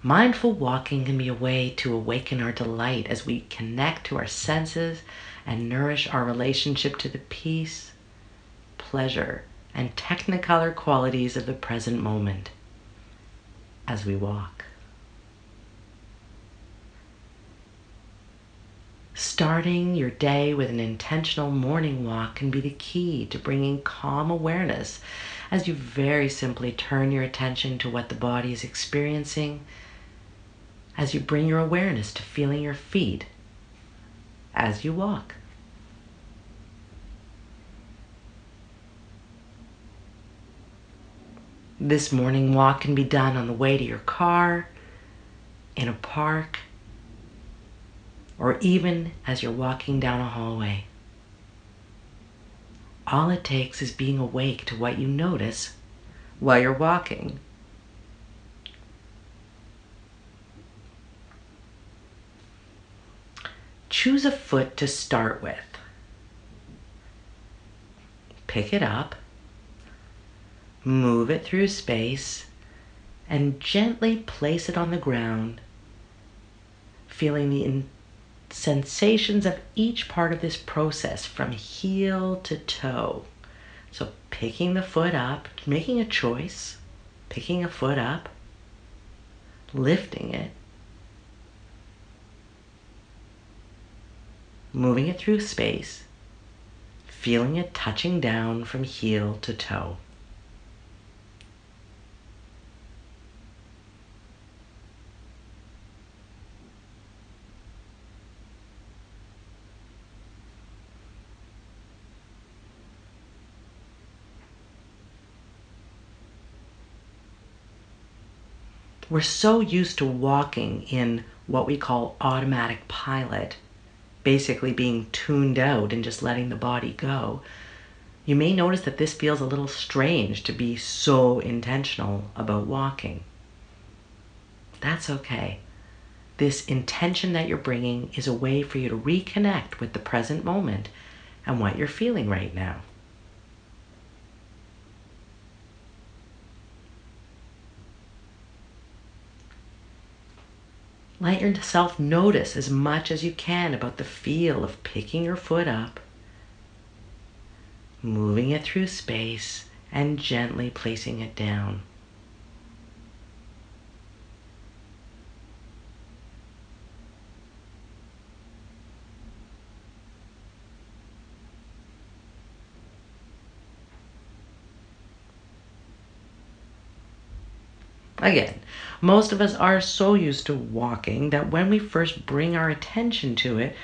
Mindful walking can be a way to awaken our delight as we connect to our senses and nourish our relationship to the peace, pleasure, and technicolor qualities of the present moment as we walk. Starting your day with an intentional morning walk can be the key to bringing calm awareness as you very simply turn your attention to what the body is experiencing as you bring your awareness to feeling your feet as you walk. This morning walk can be done on the way to your car, in a park, or even as you're walking down a hallway. All it takes is being awake to what you notice while you're walking. Choose a foot to start with. Pick it up, move it through space, and gently place it on the ground, feeling the sensations of each part of this process from heel to toe. So picking the foot up, making a choice, picking a foot up, lifting it, moving it through space, feeling it touching down from heel to toe. We're so used to walking in what we call automatic pilot, basically being tuned out and just letting the body go. You may notice that this feels a little strange to be so intentional about walking. That's okay. This intention that you're bringing is a way for you to reconnect with the present moment and what you're feeling right now. Let yourself notice as much as you can about the feel of picking your foot up, moving it through space, and gently placing it down. Again, most of us are so used to walking that when we first bring our attention to it,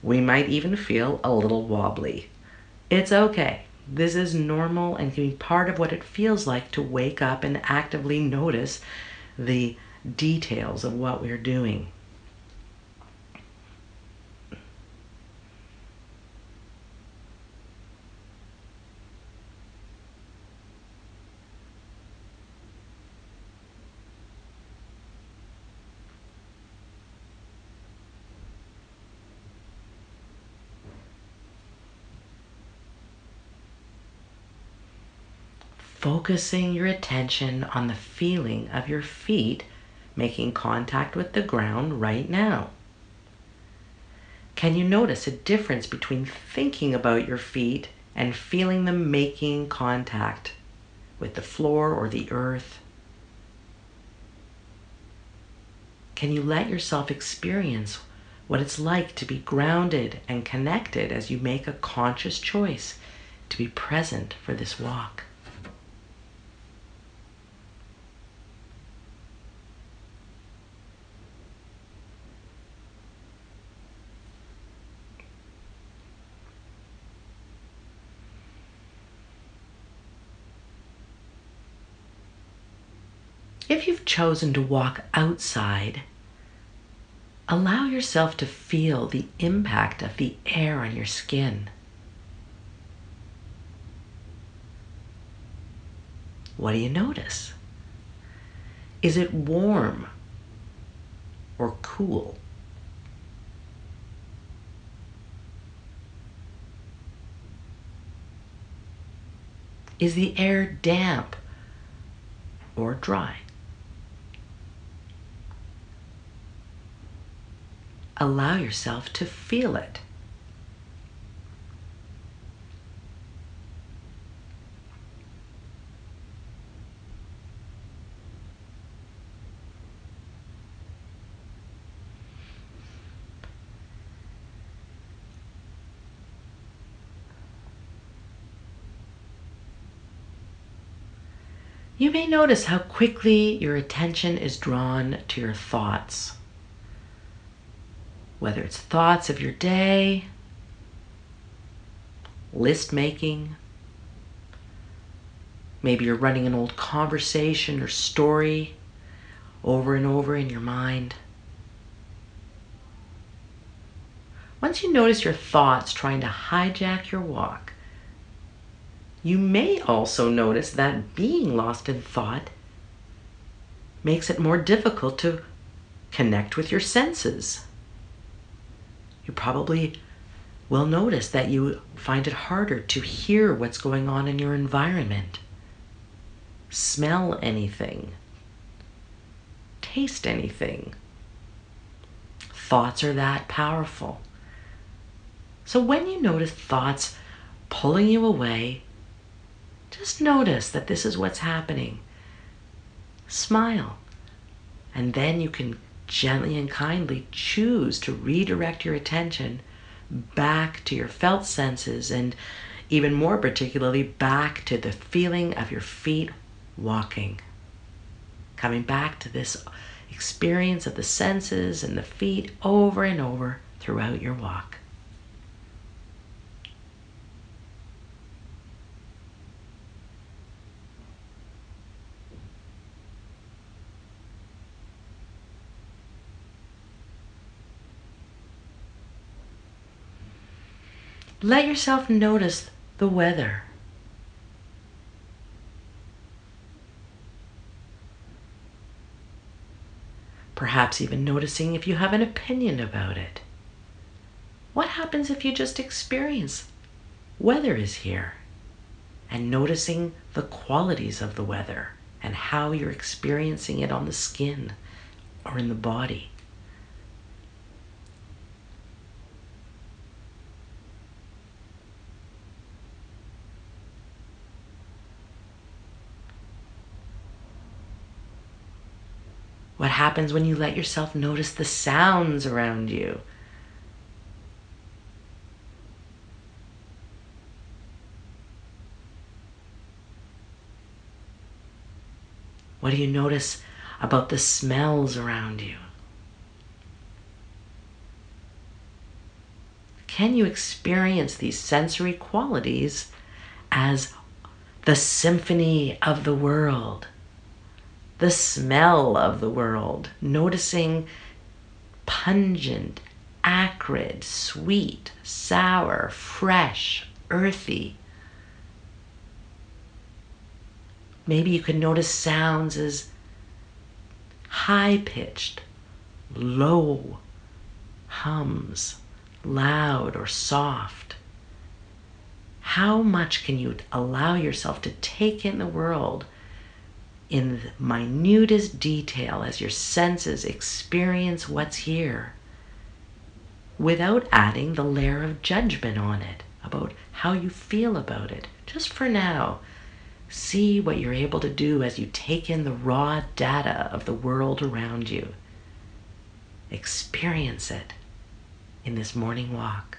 we might even feel a little wobbly. It's okay. This is normal and can be part of what it feels like to wake up and actively notice the details of what we're doing. Focusing your attention on the feeling of your feet making contact with the ground right now. Can you notice a difference between thinking about your feet and feeling them making contact with the floor or the earth? Can you let yourself experience what it's like to be grounded and connected as you make a conscious choice to be present for this walk? If you've chosen to walk outside, allow yourself to feel the impact of the air on your skin. What do you notice? Is it warm or cool? Is the air damp or dry? allow yourself to feel it. You may notice how quickly your attention is drawn to your thoughts. Whether it's thoughts of your day, list making, maybe you're running an old conversation or story over and over in your mind. Once you notice your thoughts trying to hijack your walk, you may also notice that being lost in thought makes it more difficult to connect with your senses. You probably will notice that you find it harder to hear what's going on in your environment, smell anything, taste anything. Thoughts are that powerful. So when you notice thoughts pulling you away, just notice that this is what's happening. Smile. And then you can gently and kindly choose to redirect your attention back to your felt senses, and even more particularly back to the feeling of your feet walking. Coming back to this experience of the senses and the feet over and over throughout your walk. Let yourself notice the weather. Perhaps even noticing if you have an opinion about it. What happens if you just experience weather is here? And noticing the qualities of the weather and how you're experiencing it on the skin or in the body. What happens when you let yourself notice the sounds around you? What do you notice about the smells around you? Can you experience these sensory qualities as the symphony of the world? The smell of the world, noticing pungent, acrid, sweet, sour, fresh, earthy. Maybe you can notice sounds as high-pitched, low hums, loud or soft. How much can you allow yourself to take in the world in the minutest detail as your senses experience what's here, without adding the layer of judgment on it about how you feel about it? Just for now, see what you're able to do as you take in the raw data of the world around you. Experience it in this morning walk.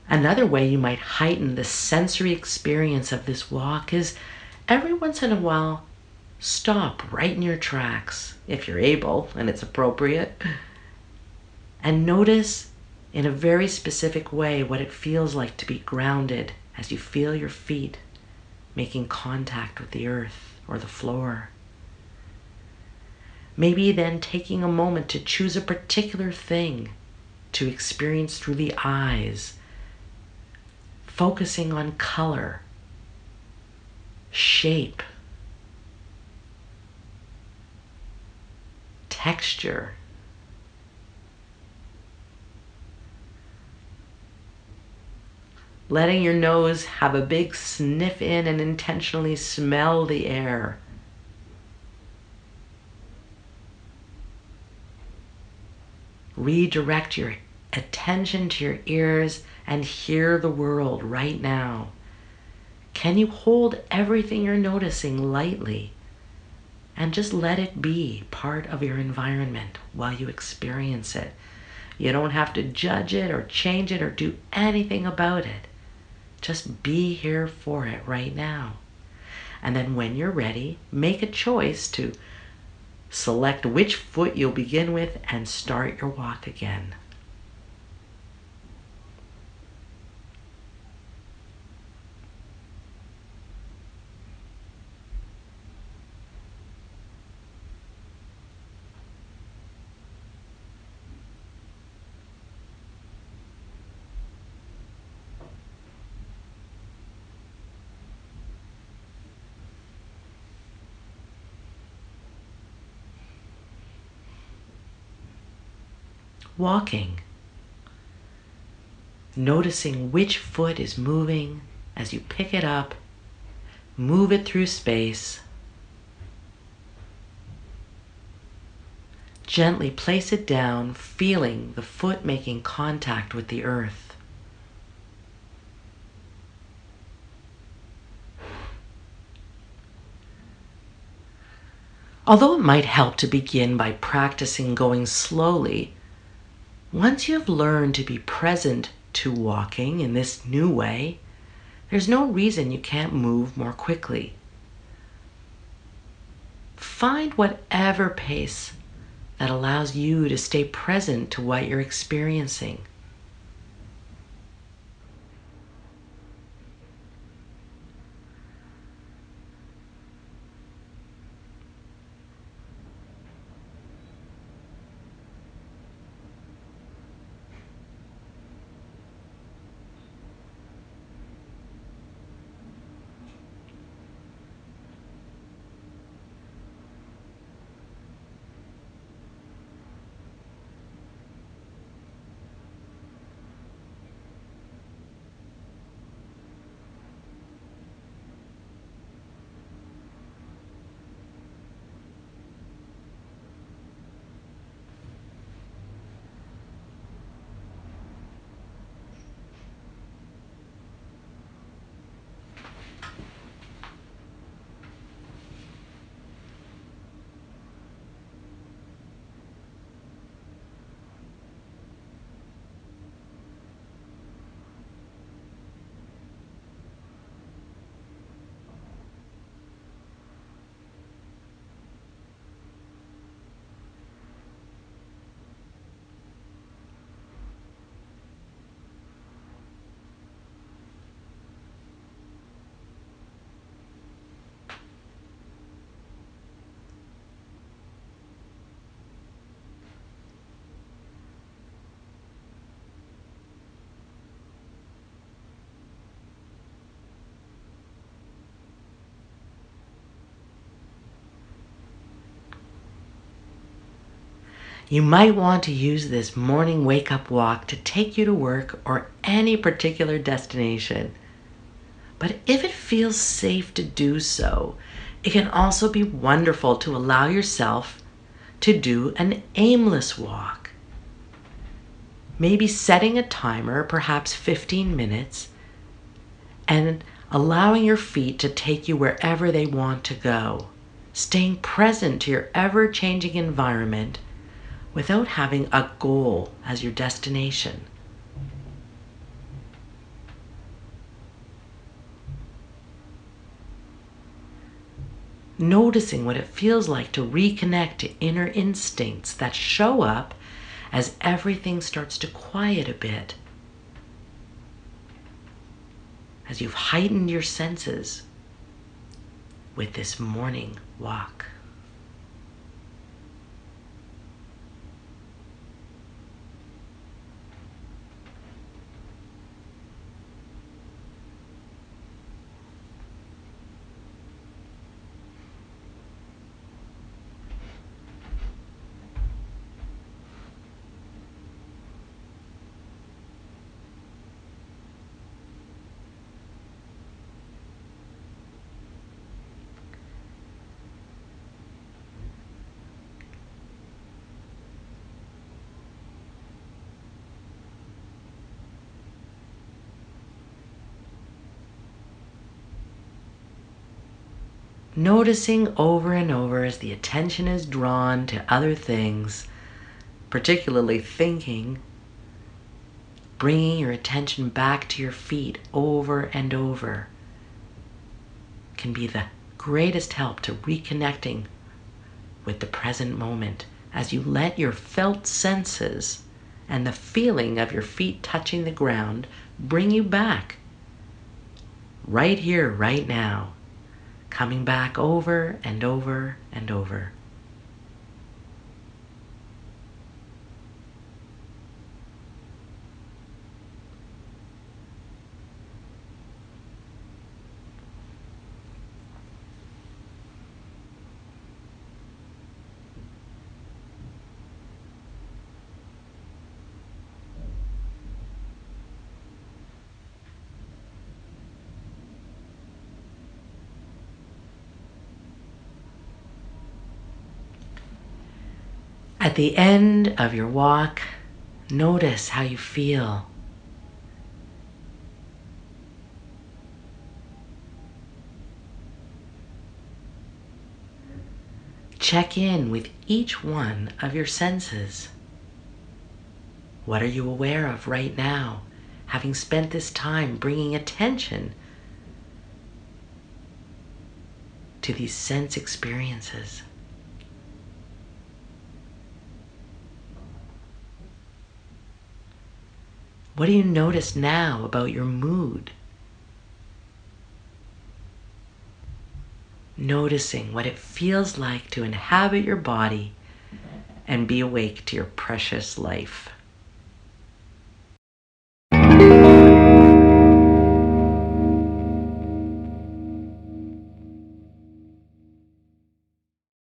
Another way you might heighten the sensory experience of this walk is every once in a while, stop right in your tracks, if you're able and it's appropriate, and notice in a very specific way what it feels like to be grounded as you feel your feet making contact with the earth or the floor. Maybe then taking a moment to choose a particular thing to experience through the eyes, focusing on color, shape, texture. Letting your nose have a big sniff in and intentionally smell the air. Redirect your attention to your ears and hear the world right now. Can you hold everything you're noticing lightly and just let it be part of your environment while you experience it? You don't have to judge it or change it or do anything about it. Just be here for it right now. And then when you're ready, make a choice to select which foot you'll begin with and start your walk again. Walking. Noticing which foot is moving as you pick it up, move it through space. Gently place it down, feeling the foot making contact with the earth. Although it might help to begin by practicing going slowly, once you have learned to be present to walking in this new way, there's no reason you can't move more quickly. Find whatever pace that allows you to stay present to what you're experiencing. You might want to use this morning wake-up walk to take you to work or any particular destination. But if it feels safe to do so, it can also be wonderful to allow yourself to do an aimless walk. Maybe setting a timer, perhaps 15 minutes, and allowing your feet to take you wherever they want to go. Staying present to your ever-changing environment without having a goal as your destination. Noticing what it feels like to reconnect to inner instincts that show up as everything starts to quiet a bit, as you've heightened your senses with this morning walk. Noticing over and over as the attention is drawn to other things, particularly thinking, bringing your attention back to your feet over and over can be the greatest help to reconnecting with the present moment as you let your felt senses and the feeling of your feet touching the ground bring you back. Right here, right now. Coming back over and over and over. At the end of your walk, notice how you feel. Check in with each one of your senses. What are you aware of right now, having spent this time bringing attention to these sense experiences? What do you notice now about your mood? Noticing what it feels like to inhabit your body and be awake to your precious life.